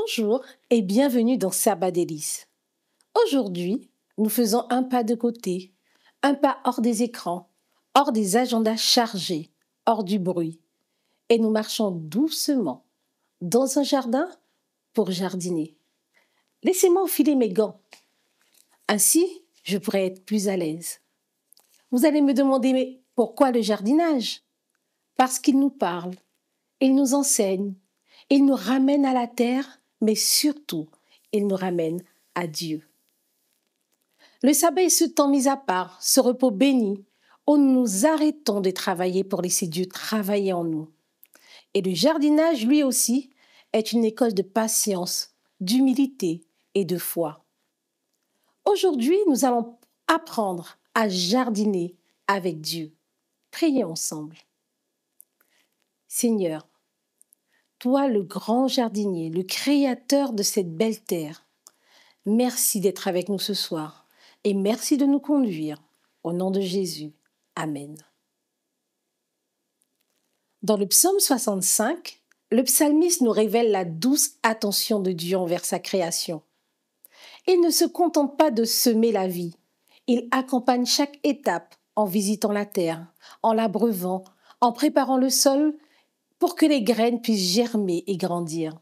Bonjour et bienvenue dans Sabbat Délices. Aujourd'hui, nous faisons un pas de côté, un pas hors des écrans, hors des agendas chargés, hors du bruit. Et nous marchons doucement dans un jardin pour jardiner. Laissez-moi enfiler mes gants. Ainsi, je pourrai être plus à l'aise. Vous allez me demander, mais pourquoi le jardinage? Parce qu'il nous parle, il nous enseigne, il nous ramène à la terre, mais surtout, il nous ramène à Dieu. Le sabbat est ce temps mis à part, ce repos béni, où nous nous arrêtons de travailler pour laisser Dieu travailler en nous. Et le jardinage, lui aussi, est une école de patience, d'humilité et de foi. Aujourd'hui, nous allons apprendre à jardiner avec Dieu. Prions ensemble. Seigneur, toi le grand jardinier, le créateur de cette belle terre, merci d'être avec nous ce soir et merci de nous conduire. Au nom de Jésus. Amen. Dans le psaume 65, le psalmiste nous révèle la douce attention de Dieu envers sa création. Il ne se contente pas de semer la vie, il accompagne chaque étape en visitant la terre, en l'abreuvant, en préparant le sol pour que les graines puissent germer et grandir.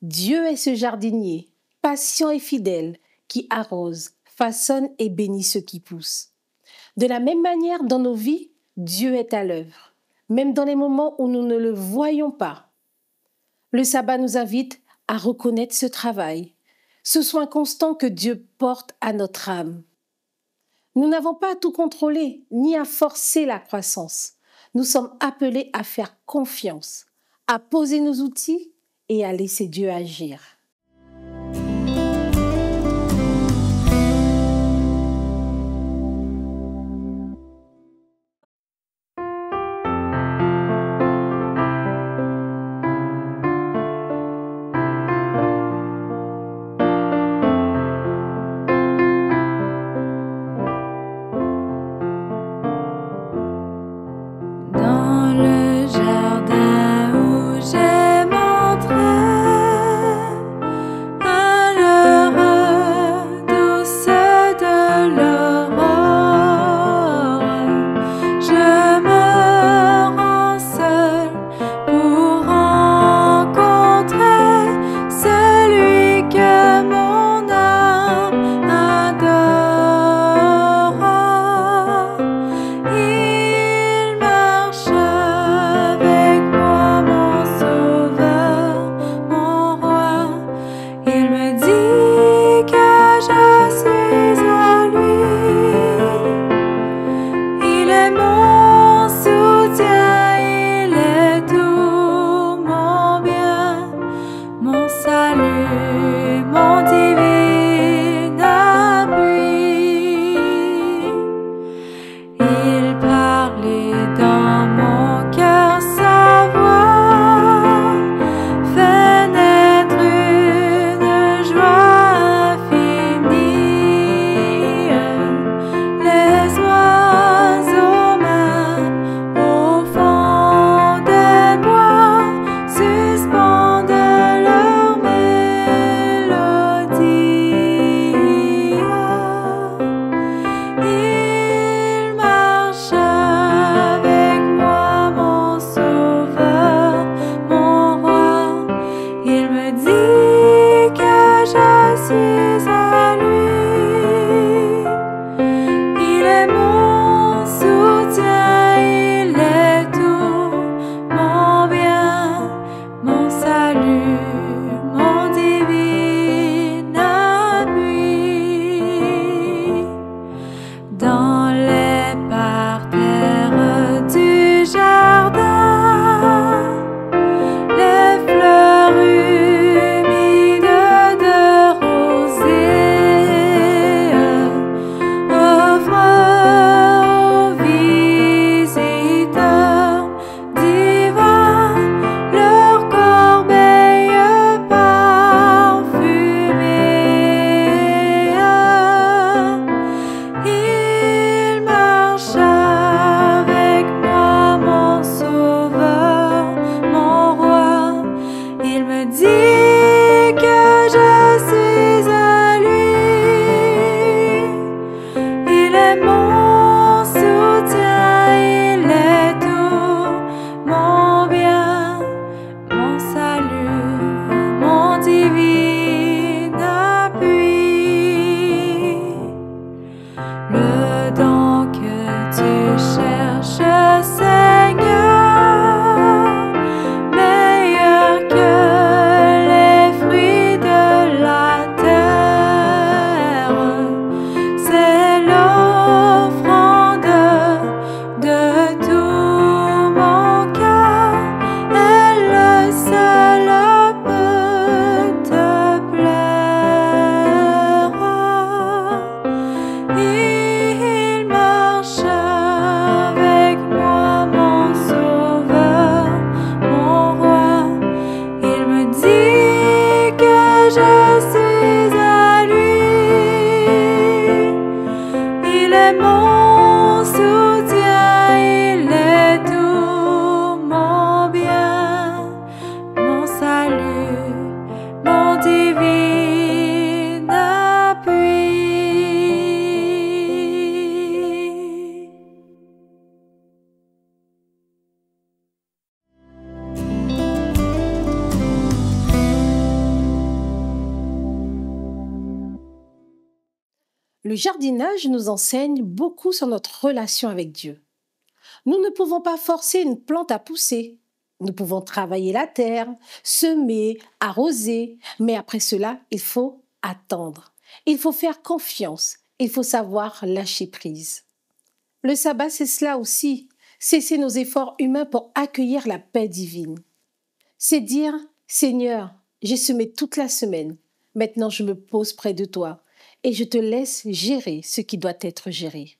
Dieu est ce jardinier, patient et fidèle, qui arrose, façonne et bénit ce qui pousse. De la même manière, dans nos vies, Dieu est à l'œuvre, même dans les moments où nous ne le voyons pas. Le sabbat nous invite à reconnaître ce travail, ce soin constant que Dieu porte à notre âme. Nous n'avons pas à tout contrôler, ni à forcer la croissance. Nous sommes appelés à faire confiance, à poser nos outils et à laisser Dieu agir. Dans le jardin où j'aime entrer, Le jardinage nous enseigne beaucoup sur notre relation avec Dieu. Nous ne pouvons pas forcer une plante à pousser. Nous pouvons travailler la terre, semer, arroser, mais après cela, il faut attendre. Il faut faire confiance. Il faut savoir lâcher prise. Le sabbat, c'est cela aussi. Cesser nos efforts humains pour accueillir la paix divine. C'est dire, Seigneur, j'ai semé toute la semaine. Maintenant, je me pose près de toi et je te laisse gérer ce qui doit être géré.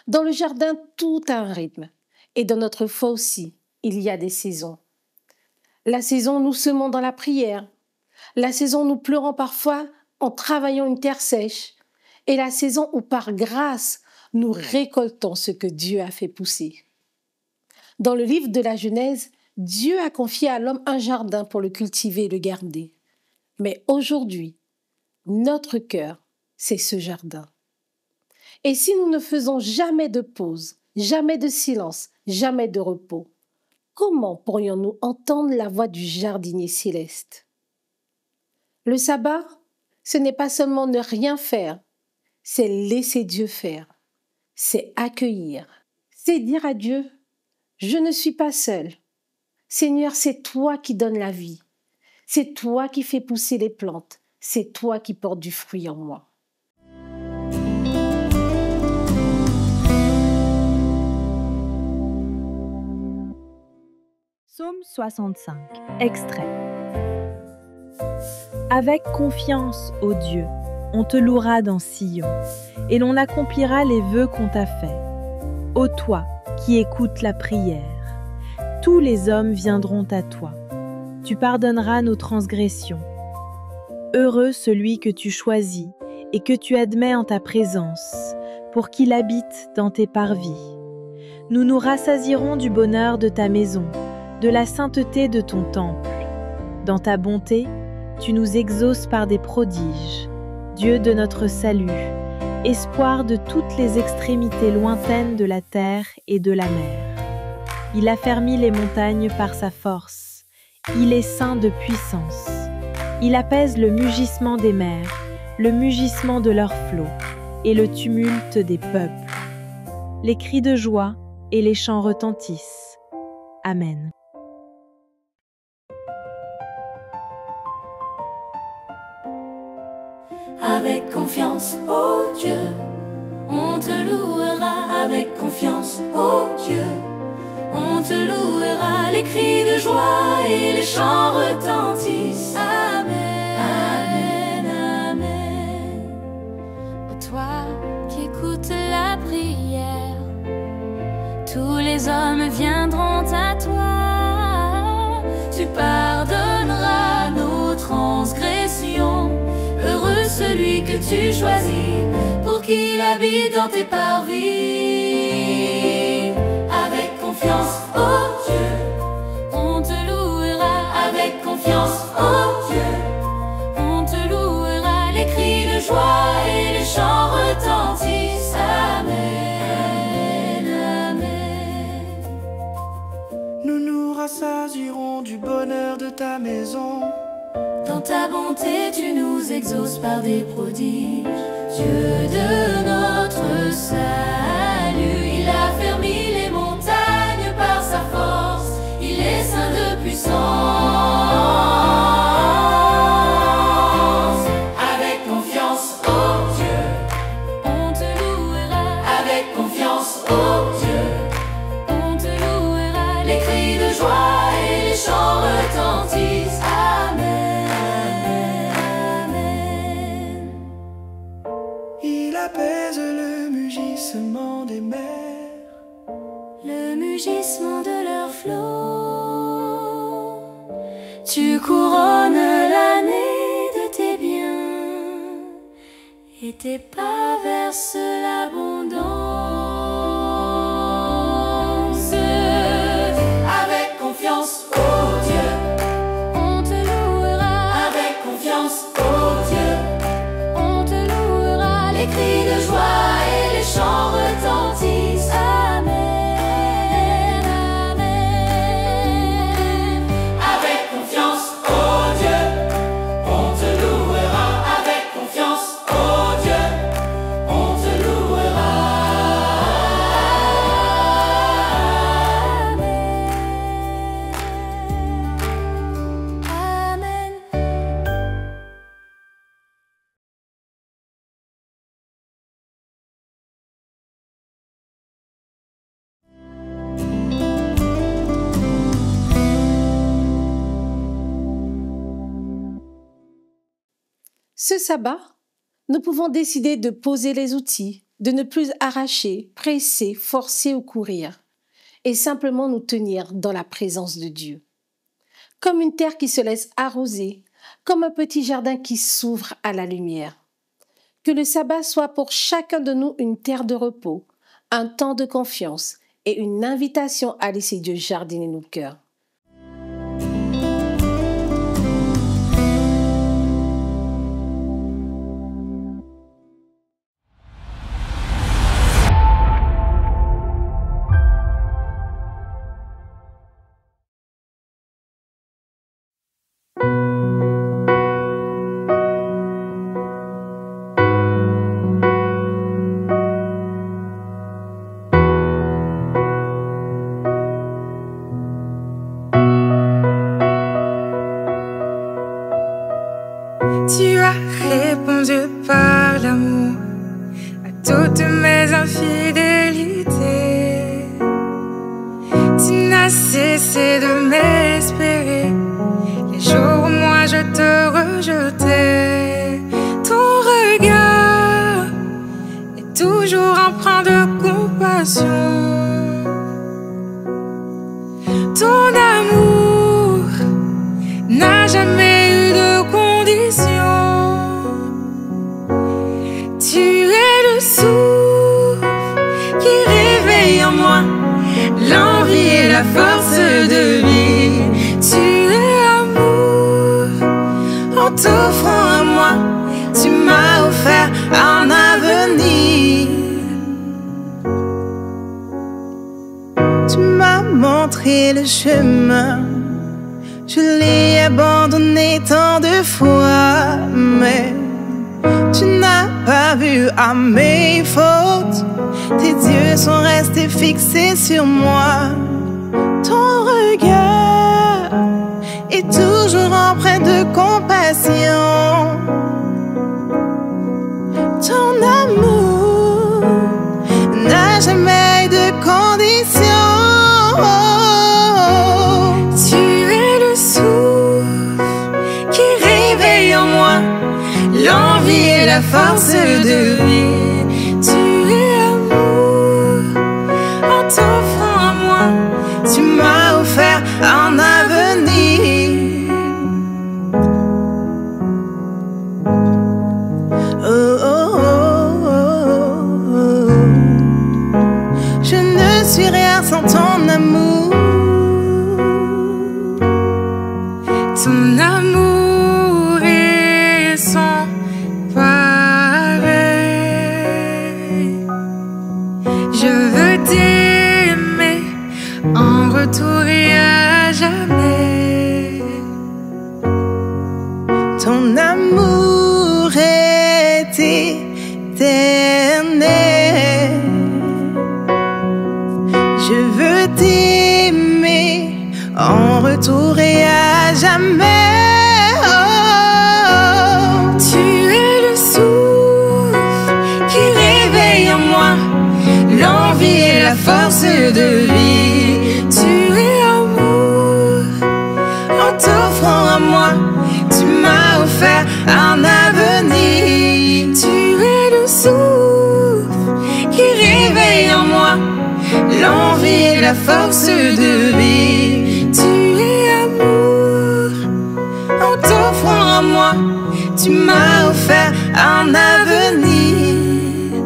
Dans le jardin, tout a un rythme. Et dans notre foi aussi, il y a des saisons. La saison où nous semons dans la prière. La saison où nous pleurons parfois en travaillant une terre sèche. Et la saison où, par grâce, nous récoltons ce que Dieu a fait pousser. Dans le livre de la Genèse, Dieu a confié à l'homme un jardin pour le cultiver et le garder. Mais aujourd'hui, notre cœur, c'est ce jardin. Et si nous ne faisons jamais de pause, jamais de silence, jamais de repos, comment pourrions-nous entendre la voix du jardinier céleste? Le sabbat, ce n'est pas seulement ne rien faire, c'est laisser Dieu faire, c'est accueillir, c'est dire à Dieu, je ne suis pas seul. Seigneur, c'est toi qui donnes la vie, c'est toi qui fais pousser les plantes, c'est toi qui portes du fruit en moi. Psaume 65, extrait. Avec confiance, ô Dieu, on te louera dans Sion, et l'on accomplira les vœux qu'on t'a faits. Ô toi qui écoutes la prière, tous les hommes viendront à toi. Tu pardonneras nos transgressions. Heureux celui que tu choisis et que tu admets en ta présence, pour qu'il habite dans tes parvis. Nous nous rassasierons du bonheur de ta maison, de la sainteté de ton temple. Dans ta bonté, tu nous exauces par des prodiges. Dieu de notre salut, espoir de toutes les extrémités lointaines de la terre et de la mer. Il affermit les montagnes par sa force. Il est saint de puissance. Il apaise le mugissement des mers, le mugissement de leurs flots et le tumulte des peuples. Les cris de joie et les chants retentissent. Amen. Avec confiance, ô Dieu, on te louera. Avec confiance, ô Dieu, on te louera. Les cris de joie et les chants retentissent. Amen, Amen, Amen. Ô toi qui écoutes la prière, tous les hommes viendront à toi. Tu pardonneras nos transgressions. Heureux celui que tu choisis pour qu'il habite dans tes parvis. Avec confiance, oh Dieu, on te louera. Avec confiance, oh Dieu, on te louera. Les cris de joie et les chants retentissent. Amen, Amen. Nous nous rassasierons du bonheur de ta maison. Dans ta bonté, tu nous exauces par des prodiges. Dieu de notre salut, il a fermi les montagnes par sa force. Il est saint de puissance. Avec confiance, oh Dieu, on te louera. Avec confiance, oh Dieu, on te louera. Les cris de joie et les chants retentissent. Apaise le mugissement des mers, le mugissement de leurs flots. Tu couronnes l'année de tes biens et tes pas versent l'abondance. Avec confiance, oh Dieu, on te louera. Avec confiance, oh Dieu, les cris de joie et les chants retentissent. Amen, Amen. Avec confiance, oh Dieu, on te louera. Avec confiance, oh Dieu, Ce sabbat, nous pouvons décider de poser les outils, de ne plus arracher, presser, forcer ou courir, et simplement nous tenir dans la présence de Dieu. Comme une terre qui se laisse arroser, comme un petit jardin qui s'ouvre à la lumière. Que le sabbat soit pour chacun de nous une terre de repos, un temps de confiance et une invitation à laisser Dieu jardiner nos cœurs. Tu as répondu par l'amour à toutes mes infidélités. Tu n'as cessé de m'espérer les jours où moi je te rejetais. Ton regard est toujours empreint de compassion. Ton amour n'a jamais eu de condition. Tu es le souffle qui réveille en moi l'envie et la force de vie. Tu es amour, en t'offrant à moi, tu m'as offert un avenir. Tu m'as montré le chemin, je l'ai abandonné tant de fois, mais tu n'as pas vu à mes fautes. Tes yeux sont restés fixés sur moi. Ton regard est toujours empreint de compassion. Ton amour n'a jamais de condition. Tu es le souffle qui réveille en moi l'envie et la force de vie. Tu es amour, en t'offrant à moi, tu m'as offert un avenir. Oh, oh, oh, oh, oh. Je ne suis rien sans ton amour. Ton amour est sans pareil. Je veux t'aimer en retour et à jamais. Ton amour est éternel. Je veux t'aimer en retour et à jamais. Oh, tu es le souffle qui réveille en moi l'envie et la force de vie. Tu es amour, en t'offrant à moi, tu m'as offert un avenir. Tu es le souffle qui réveille en moi l'envie et la force de vie. Tu es amour, en t'offrant à moi, tu m'as offert un avenir.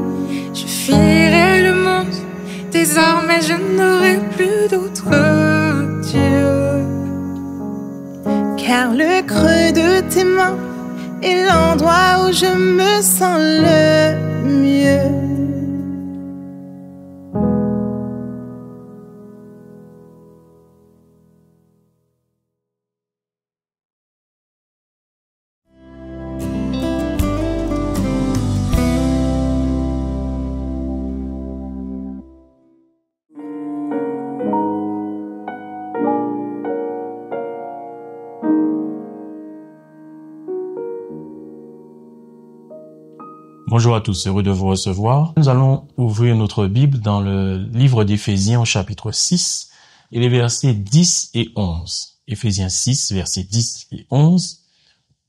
Je fuirai le monde, désormais je n'aurai plus d'autre Dieu. Car le creux de tes mains est l'endroit où je me sens le mieux. Bonjour à tous, heureux de vous recevoir. Nous allons ouvrir notre Bible dans le livre d'Éphésiens au chapitre 6 et les versets 10 et 11. Éphésiens 6, versets 10 et 11.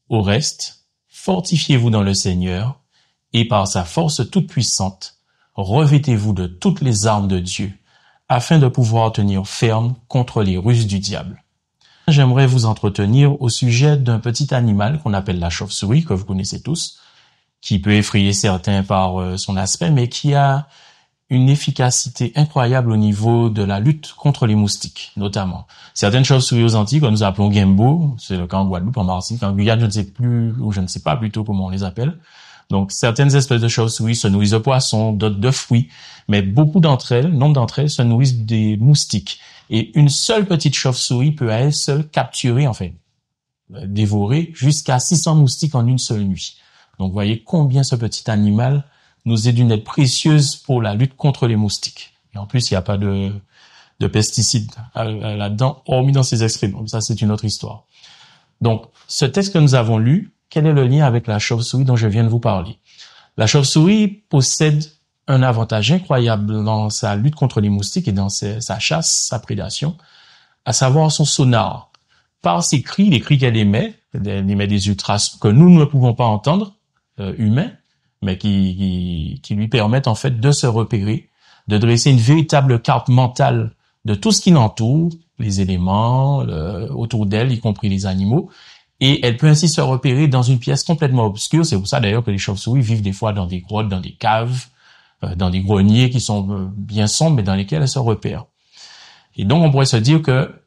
Au reste, Fortifiez-vous dans le Seigneur et par sa force toute puissante, revêtez-vous de toutes les armes de Dieu afin de pouvoir tenir ferme contre les ruses du diable. J'aimerais vous entretenir au sujet d'un petit animal qu'on appelle la chauve-souris, que vous connaissez tous, qui peut effrayer certains par son aspect, mais qui a une efficacité incroyable au niveau de la lutte contre les moustiques, notamment. Certaines chauves-souris aux Antilles, que nous appelons Gembo, c'est le cas en Guadeloupe, en Martinique, en Guyane, je ne sais plus, ou je ne sais pas plutôt comment on les appelle. Donc, certaines espèces de chauves-souris se nourrissent de poissons, d'autres de fruits, mais nombre d'entre elles se nourrissent des moustiques. Et une seule petite chauve-souris peut à elle seule capturer, dévorer jusqu'à 600 moustiques en une seule nuit. Donc, vous voyez combien ce petit animal nous est d'une aide précieuse pour la lutte contre les moustiques. Et en plus, il n'y a pas de pesticides là-dedans, hormis dans ses excréments. Ça, c'est une autre histoire. Donc, ce texte que nous avons lu, quel est le lien avec la chauve-souris dont je viens de vous parler? La chauve-souris possède un avantage incroyable dans sa lutte contre les moustiques et dans sa chasse, sa prédation, à savoir son sonar. Par ses cris, les cris qu'elle émet des ultrasons que nous ne pouvons pas entendre, humains, mais qui lui permettent en fait de se repérer, de dresser une véritable carte mentale de tout ce qui l'entoure, les éléments autour d'elle, y compris les animaux, et elle peut ainsi se repérer dans une pièce complètement obscure. C'est pour ça d'ailleurs que les chauves-souris vivent des fois dans des grottes, dans des caves, dans des greniers qui sont bien sombres, mais dans lesquels elles se repèrent. Et donc on pourrait se dire que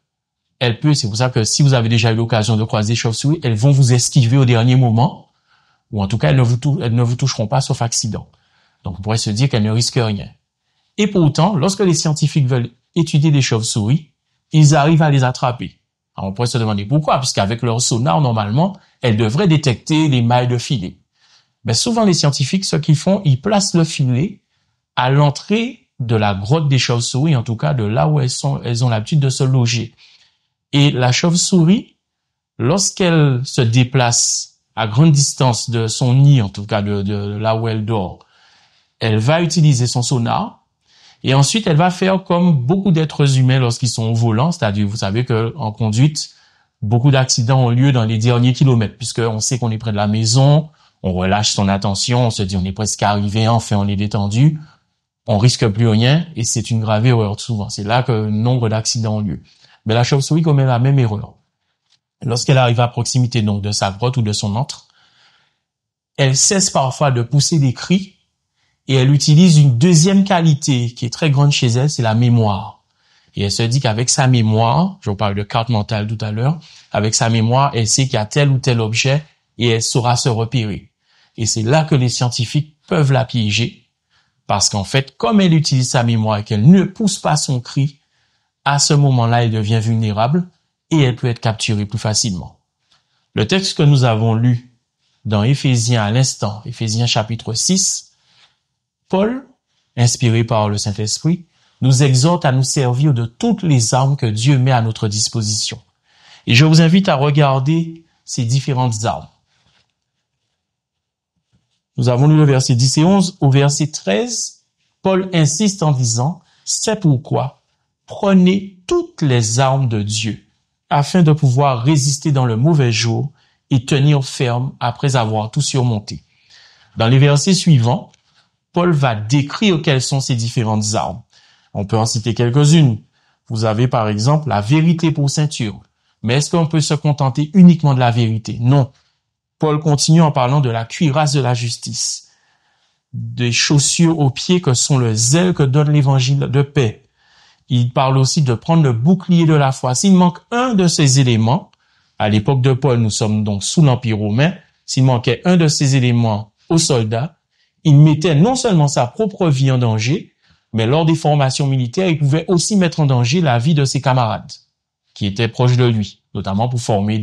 c'est pour ça que si vous avez déjà eu l'occasion de croiser des chauves-souris, elles vont vous esquiver au dernier moment, ou en tout cas elles ne vous toucheront pas sauf accident. Donc on pourrait se dire qu'elles ne risquent rien. Et pourtant, lorsque les scientifiques veulent étudier des chauves-souris, ils arrivent à les attraper. Alors on pourrait se demander pourquoi, puisqu'avec leur sonar, normalement, elles devraient détecter les mailles de filet. Mais souvent, les scientifiques, ce qu'ils font, ils placent le filet à l'entrée de la grotte des chauves-souris, en tout cas de là où elles ont l'habitude de se loger. Et la chauve-souris, lorsqu'elle se déplace à grande distance de son nid, en tout cas de là où elle dort, elle va utiliser son sonar. Et ensuite, elle va faire comme beaucoup d'êtres humains lorsqu'ils sont au volant, c'est-à-dire, vous savez qu'en conduite, beaucoup d'accidents ont lieu dans les derniers kilomètres, puisqu'on sait qu'on est près de la maison, on relâche son attention, on se dit on est presque arrivé, enfin on est détendu, on risque plus rien, et c'est une grave erreur souvent. C'est là que nombre d'accidents ont lieu. Mais la chauve-souris commet la même erreur. Lorsqu'elle arrive à proximité donc de sa grotte ou de son antre, elle cesse parfois de pousser des cris, et elle utilise une deuxième qualité qui est très grande chez elle, c'est la mémoire. Et elle se dit qu'avec sa mémoire, je vous parle de carte mentale tout à l'heure, avec sa mémoire, elle sait qu'il y a tel ou tel objet et elle saura se repérer. Et c'est là que les scientifiques peuvent la piéger, parce qu'en fait, comme elle utilise sa mémoire et qu'elle ne pousse pas son cri, à ce moment-là, elle devient vulnérable et elle peut être capturée plus facilement. Le texte que nous avons lu dans Éphésiens à l'instant, Éphésiens chapitre 6, Paul, inspiré par le Saint-Esprit, nous exhorte à nous servir de toutes les armes que Dieu met à notre disposition. Et je vous invite à regarder ces différentes armes. Nous avons lu le verset 10 et 11. Au verset 13, Paul insiste en disant « C'est pourquoi prenez toutes les armes de Dieu afin de pouvoir résister dans le mauvais jour et tenir ferme après avoir tout surmonté. » Dans les versets suivants, Paul va décrire quelles sont ces différentes armes. On peut en citer quelques-unes. Vous avez par exemple la vérité pour ceinture. Mais est-ce qu'on peut se contenter uniquement de la vérité? Non. Paul continue en parlant de la cuirasse de la justice, des chaussures aux pieds que sont le zèle que donne l'évangile de paix. Il parle aussi de prendre le bouclier de la foi. S'il manque un de ces éléments, à l'époque de Paul, nous sommes donc sous l'Empire romain, s'il manquait un de ces éléments aux soldats, il mettait non seulement sa propre vie en danger, mais lors des formations militaires, il pouvait aussi mettre en danger la vie de ses camarades qui étaient proches de lui, notamment pour former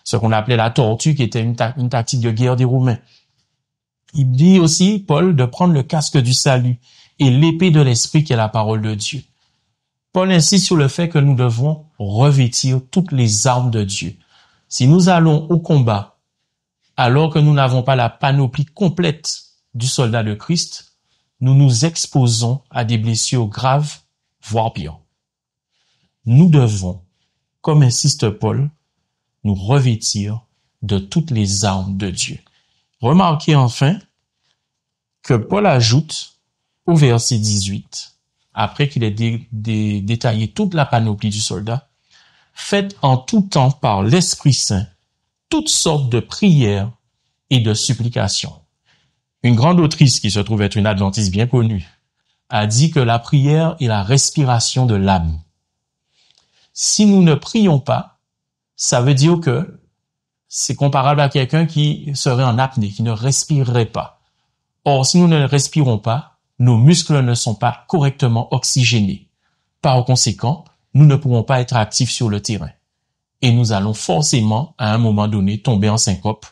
ce qu'on appelait la tortue, qui était une tactique de guerre des Romains. Il dit aussi, Paul, de prendre le casque du salut et l'épée de l'esprit qui est la parole de Dieu. Paul insiste sur le fait que nous devons revêtir toutes les armes de Dieu. Si nous allons au combat, alors que nous n'avons pas la panoplie complète du soldat de Christ, nous nous exposons à des blessures graves, voire pire. Nous devons, comme insiste Paul, nous revêtir de toutes les armes de Dieu. Remarquez enfin que Paul ajoute au verset 18, après qu'il ait détaillé toute la panoplie du soldat, « Faites en tout temps par l'Esprit Saint toutes sortes de prières et de supplications. » Une grande autrice qui se trouve être une adventiste bien connue a dit que la prière est la respiration de l'âme. Si nous ne prions pas, ça veut dire que c'est comparable à quelqu'un qui serait en apnée, qui ne respirerait pas. Or, si nous ne respirons pas, nos muscles ne sont pas correctement oxygénés. Par conséquent, nous ne pourrons pas être actifs sur le terrain. Et nous allons forcément, à un moment donné, tomber en syncope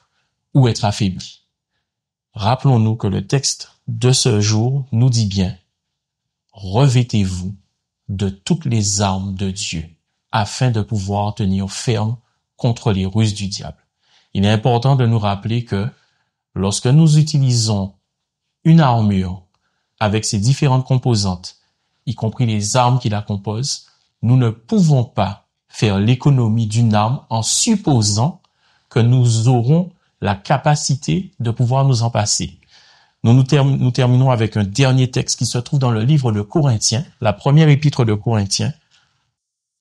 ou être affaiblis. Rappelons-nous que le texte de ce jour nous dit bien « Revêtez-vous de toutes les armes de Dieu afin de pouvoir tenir ferme contre les ruses du diable. » Il est important de nous rappeler que lorsque nous utilisons une armure avec ses différentes composantes, y compris les armes qui la composent, nous ne pouvons pas faire l'économie d'une arme en supposant que nous aurons la capacité de pouvoir nous en passer. Nous terminons avec un dernier texte qui se trouve dans le livre de Corinthiens, la première épître de Corinthiens.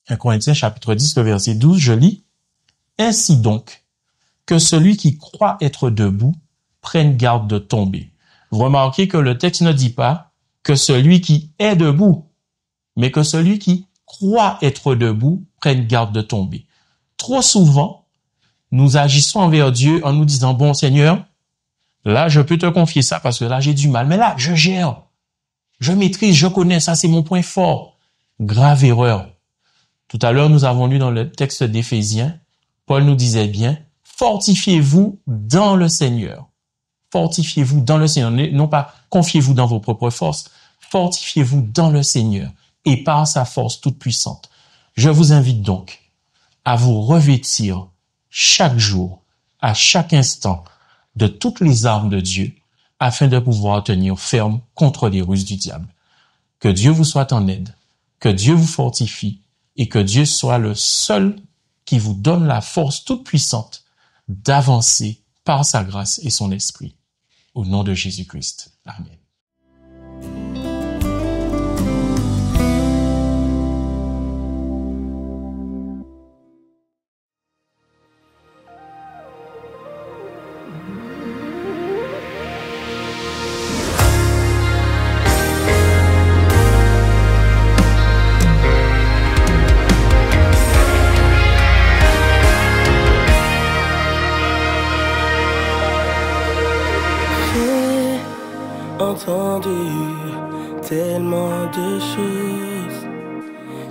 1 Corinthiens chapitre 10, le verset 12, je lis « Ainsi donc, que celui qui croit être debout prenne garde de tomber. » Vous remarquez que le texte ne dit pas que celui qui est debout, mais que celui qui croit être debout prenne garde de tomber. Trop souvent, nous agissons envers Dieu en nous disant « Bon Seigneur, là je peux te confier ça parce que là j'ai du mal, mais là je gère, je maîtrise, je connais, ça c'est mon point fort. » Grave erreur. Tout à l'heure nous avons lu dans le texte d'Éphésiens, Paul nous disait bien « Fortifiez-vous dans le Seigneur. » Fortifiez-vous dans le Seigneur. Non pas confiez-vous dans vos propres forces. Fortifiez-vous dans le Seigneur et par sa force toute puissante. Je vous invite donc à vous revêtir chaque jour, à chaque instant, de toutes les armes de Dieu afin de pouvoir tenir ferme contre les ruses du diable. Que Dieu vous soit en aide, que Dieu vous fortifie et que Dieu soit le seul qui vous donne la force toute puissante d'avancer par sa grâce et son esprit. Au nom de Jésus-Christ. Amen. Entendu tellement de choses,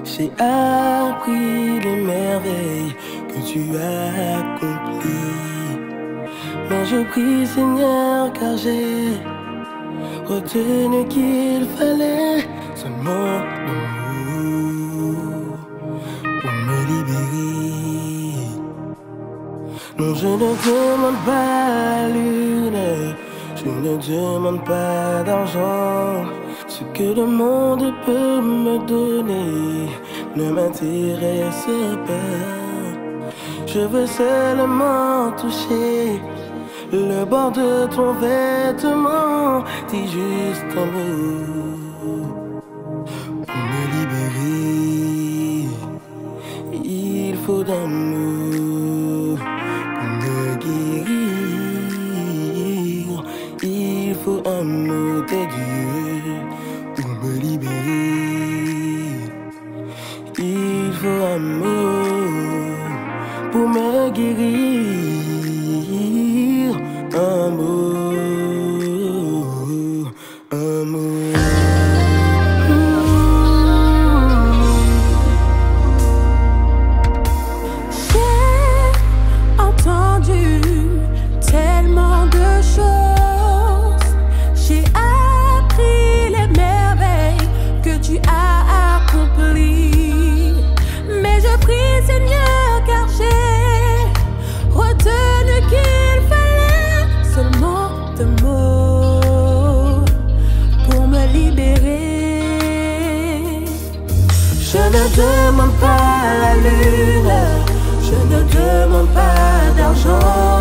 j'ai appris les merveilles que tu as accomplies. Mais je prie Seigneur car j'ai retenu qu'il fallait seulement l'amour pour me libérer. Non, je ne demande pas la lune, je ne demande pas d'argent. Ce que le monde peut me donner ne m'intéresse pas. Je veux seulement toucher le bord de ton vêtement. Dis juste un mot pour me libérer. Il faut d'amour pour me guérir. Il faut un mot de Dieu pour me libérer. Il faut un mot pour me guérir. Un mot, un mot. J'ai entendu tellement de choses. J'ai appris les merveilles que tu as accomplies. Mais je prie Seigneur car j'ai retenu qu'il fallait seulement de mots pour me libérer. Je ne demande pas la lune, je ne demande pas d'argent.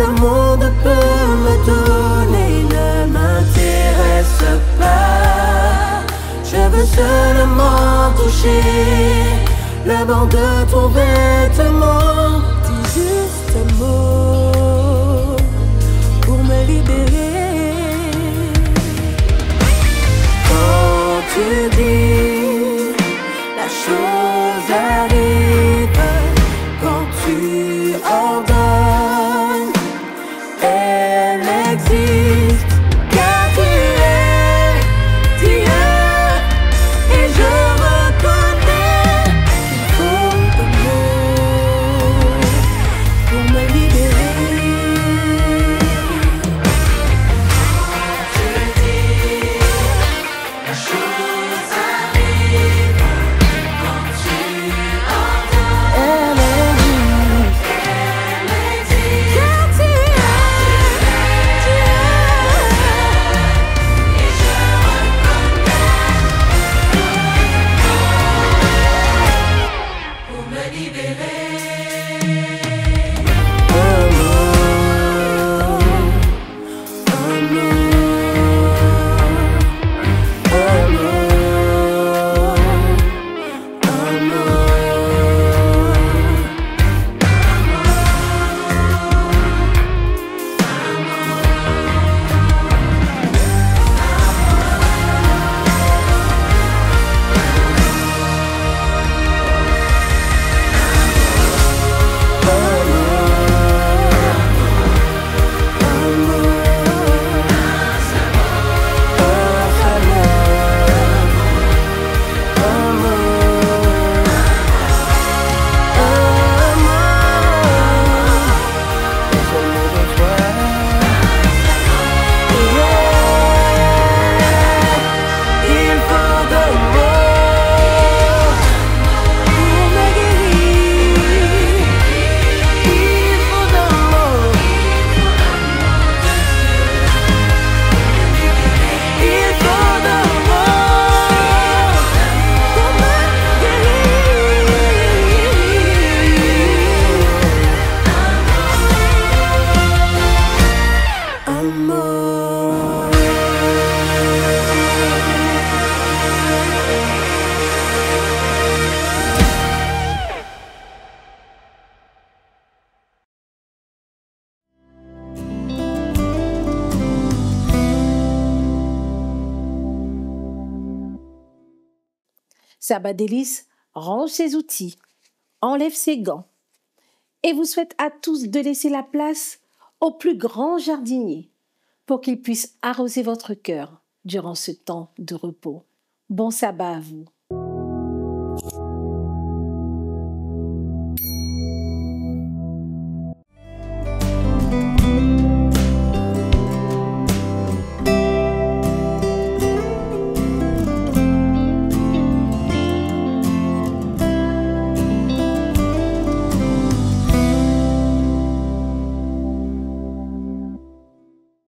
le monde peut me donner ne m'intéresse pas. Je veux seulement toucher le bord de ton vêtement. Dis juste un mot pour me libérer. Quand tu dis, la chose arrive. Quand tu ordonnes, elle existe. Car tu es Dieu et je reconnais qu'il faut un mot pour me libérer. Tu dis, la chose arrive. Quand tu ordonnes, elle existe. Car tu es Dieu et je reconnais pour me libérer. Un mot, un Sabbat Délices range ses outils, enlève ses gants et vous souhaite à tous de laisser la place au plus grand jardinier pour qu'il puisse arroser votre cœur durant ce temps de repos. Bon sabbat à vous.